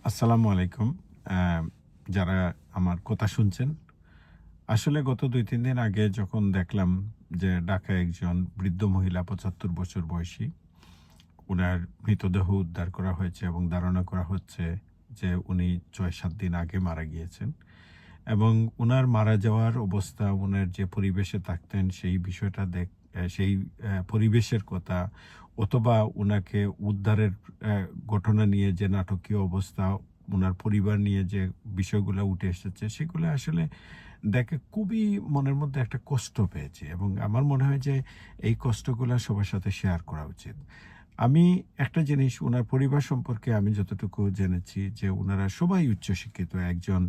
আসসালামু আলাইকুম। আ যারা আমার কথা শুনছেন, আসলে গত ২-৩ দিন আগে যখন দেখলাম যে ঢাকায় একজন বৃদ্ধ মহিলা ৭৫ বছর বয়সী, উনার মৃতদেহ উদ্ধার করা হয়েছে এবং ধারণা করা হচ্ছে যে উনি ৬-৭ দিন আগে মারা গিয়েছেন। এবং উনার মারা যাওয়ার অবস্থা, উনার যে পরিবেশে থাকতেন সেই বিষয়টা সেই পরিবেশের কথা অথবা উনাকে উদ্ধারের ঘটনা নিয়ে যে নাটকীয় অবস্থা, উনার পরিবার নিয়ে যে বিষয়গুলা উঠে এসেছে সেগুলো আসলে দেখে খুবই মনের মধ্যে একটা কষ্ট পেয়েছি এবং আমার মনে হয় যে এই কষ্টগুলা সবার সাথে শেয়ার করা উচিত। আমি একটা জিনিস উনার পরিবার সম্পর্কে আমি যতটুকু জেনেছি যে উনারা সবাই উচ্চশিক্ষিত। একজন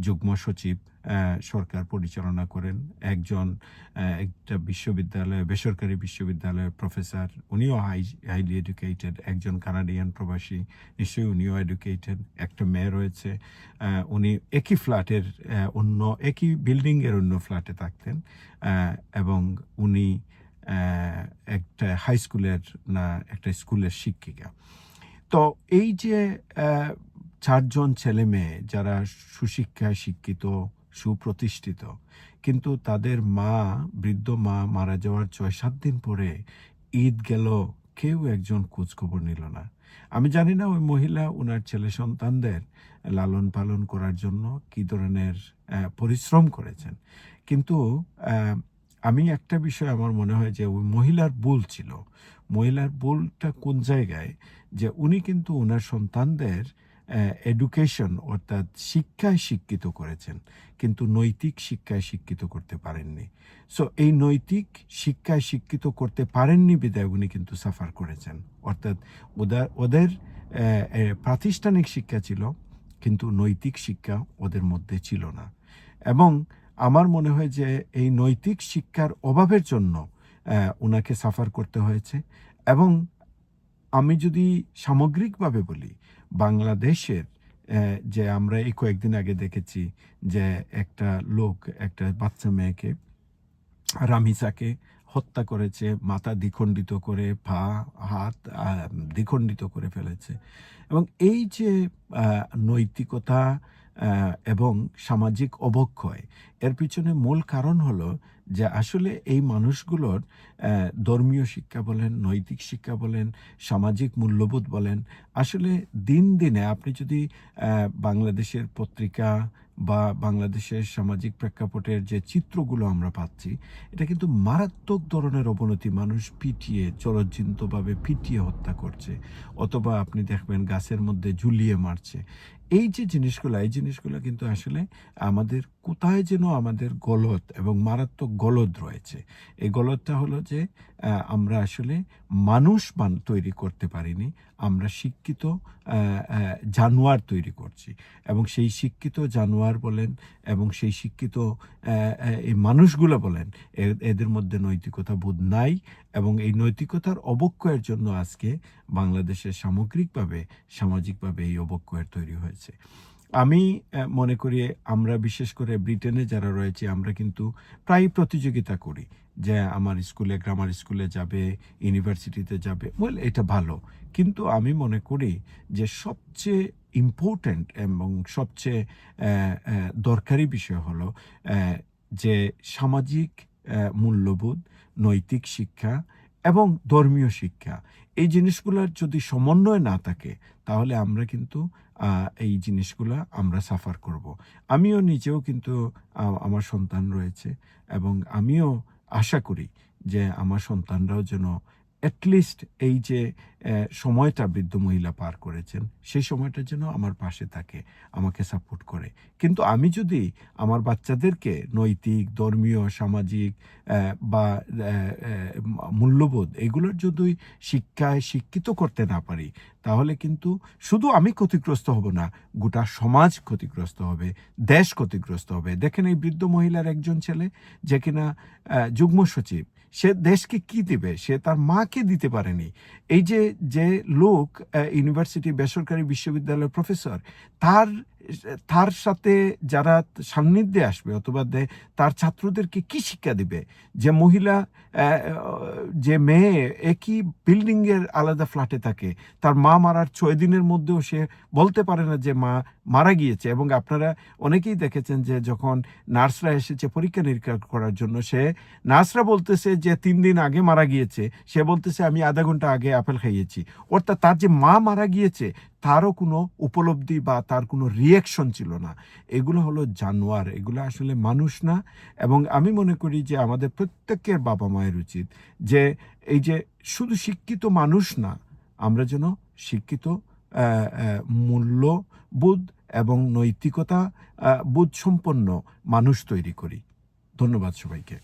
যুগ্ম সচিব সরকার পরিচালনা করেন। একজন একটা বেসরকারি বিশ্ববিদ্যালয়ের প্রফেসর। উনিও হাইলি এডুকেটেড। একজন কানাডিয়ান প্রবাসী। নিশ্চয়ই উনিও এডুকেটেড। একটা মেয়ে রয়েছে। উনি একই একই বিল্ডিং এর অন্য ফ্ল্যাটে থাকতেন। এবং উনি অ্যা একটা হাই স্কুলের একটা স্কুলের শিক্ষিকা। তো এই যে অ্যা ৪ জন ছেলেমেয়ে যারা সুশিক্ষায় শিক্ষিত, সুপ্রতিষ্ঠিত। কিন্তু তাদের বৃদ্ধ মা মারা যাওয়ার ৬-৭ দিন পরে ঈদ গেল, কেউ একজন খোঁজখবর নিল না। আমি জানি না ওই মহিলা উনার ছেলে সন্তানদের লালন-পালন করার জন্য কি ধরনের পরিশ্রম করেছেন। কিন্তু অ্যা আমি একটা বিষয় আমার মনে হয় যে ওই মহিলার ভুল ছিল। মহিলার ভুলটা কোন জায়গায়? যে উনি কিন্তু উনার সন্তানদের এডুকেশন অর্থাৎ শিক্ষায় শিক্ষিত করেছেন। কিন্তু নৈতিক শিক্ষায় শিক্ষিত করতে পারেননি। সো এই নৈতিক শিক্ষায় শিক্ষিত করতে পারেননি বিধায় উনি কিন্তু সাফার করেছেন। অর্থাৎ ওদের প্রাতিষ্ঠানিক শিক্ষা ছিল, কিন্তু নৈতিক শিক্ষা ওদের মধ্যে ছিল না। এবং আমার মনে হয় যে এই নৈতিক শিক্ষার অভাবের জন্য উনাকে সাফার করতে হয়েছে। এবং আমি যদি সামগ্রিকভাবে বলি, বাংলাদেশের যে আমরা এই কয়েকদিন আগে দেখেছি যে একটা লোক একটা বাচ্চা মেয়েকে, রামিসাকে হত্যা করেছে, মাথা দ্বিখণ্ডিত করে, পা, হাত দ্বিখণ্ডিত করে ফেলেছে। এবং এই যে আ নৈতিকতা এবং সামাজিক অবক্ষয়, এর পিছনে মূল কারণ হলো যে আসলে এই মানুষগুলোর ধর্মীয় শিক্ষা বলেন, নৈতিক শিক্ষা বলেন, সামাজিক মূল্যবোধ বলেন, আসলে দিনে আপনি যদি বাংলাদেশের পত্রিকা বা বাংলাদেশের সামাজিক প্রেক্ষাপটের যে চিত্রগুলো আমরা পাচ্ছি, এটা কিন্তু মারাত্মক ধরনের অবনতি। মানুষ জলজ্জিন্তভাবে পিটিয়ে হত্যা করছে। অথবা আপনি দেখবেন গাছের মধ্যে ঝুলিয়ে মারছে। এই যে জিনিসগুলা, এই জিনিসগুলা কিন্তু আসলে আমাদের কোথায় যেন আমাদের গলদ এবং মারাত্মক গলদ রয়েছে। এই গলদটা হলো যে আমরা আসলে মানুষ তৈরি করতে পারিনি। আমরা শিক্ষিত আ আ জানোয়ার তৈরি করছি। এবং সেই শিক্ষিত জানোয়ার বলেন এবং সেই শিক্ষিত এই মানুষগুলো বলেন, এদের মধ্যে নৈতিকতা বোধ নাই এবং এই নৈতিকতার অবক্ষয়ের জন্য আজকে বাংলাদেশের সামাজিকভাবে এই অবক্ষয়ের তৈরি হয়েছে। আমি মনে করি আমরা বিশেষ করে ব্রিটেনে যারা রয়েছি আমরা কিন্তু প্রায়ই প্রতিযোগিতা করি যে আমার স্কুলে, গ্রামার স্কুলে যাবে, ইউনিভার্সিটিতে যাবে। এটা ভালো। কিন্তু আমি মনে করি যে সবচেয়ে ইম্পোর্টেন্ট এবং সবচেয়ে অ্যা অ্যা দরকারি বিষয় হলো অ্যা যে সামাজিক মূল্যবোধ, নৈতিক শিক্ষা এবং ধর্মীয় শিক্ষা। এই জিনিসগুলার যদি সমন্বয় না থাকে তাহলে আমরা কিন্তু আ এই জিনিসগুলা আমরা সাফার করব। আমিও নিজেও কিন্তু আমার সন্তান রয়েছে এবং আমিও আশা করি যে আমার সন্তানরাও যেন এটলিস্ট এই যে সময়টা বৃদ্ধ মহিলা পার করেছেন, সেই সময়টা যেন আমার পাশে থাকে, আমাকে সাপোর্ট করে। কিন্তু আমি যদি আমার বাচ্চাদেরকে নৈতিক, ধর্মীয়, সামাজিক বা অ্যা অ্যা মূল্যবোধ এগুলোর যদি শিক্ষায় শিক্ষিত করতে না পারি, তাহলে কিন্তু শুধু আমি ক্ষতিগ্রস্ত হব না, গোটা সমাজ ক্ষতিগ্রস্ত হবে, দেশ ক্ষতিগ্রস্ত হবে। দেখেন এই বৃদ্ধ মহিলার একজন ছেলে যে কিনা যুগ্ম সচিব, সে দেশকে কি দিবে? সে তার মাকে দিতে পারেনি। এই যে লোক ইউনিভার্সিটি বেসরকারি বিশ্ববিদ্যালয়ের প্রফেসর, তার তার সাথে যারা সান্নিধ্যে আসবে অথবা তার ছাত্রদেরকে কি শিক্ষা দিবে? যে মহিলা যে মেয়ে একই বিল্ডিংয়ের আলাদা ফ্ল্যাটে থাকে, তার মা মারার 6 দিনের মধ্যেও সে বলতে পারে না যে মা মারা গিয়েছে। এবং আপনারা অনেকেই দেখেছেন যে যখন নার্সরা এসেছে পরীক্ষা নিরীক্ষা করার জন্য, নার্সরা বলতেছে যে 3 দিন আগে মারা গিয়েছে, সে বলতেছে আমি আধা ঘন্টা আগে আপেল খাইয়েছি। অর্থাৎ তার যে মা মারা গিয়েছে তারও কোনো উপলব্ধি বা তার কোনো রিয়াকশন ছিল না। এগুলো হলো জানোয়ার, এগুলো আসলে মানুষ না। এবং আমি মনে করি যে আমাদের প্রত্যেকের বাবা মায়ের উচিত যে এই যে শুধু শিক্ষিত মানুষ না, আমরা যেন শিক্ষিত মূল্যবোধ এবং নৈতিকতা বোধ সম্পন্ন মানুষ তৈরি করি। ধন্যবাদ সবাইকে।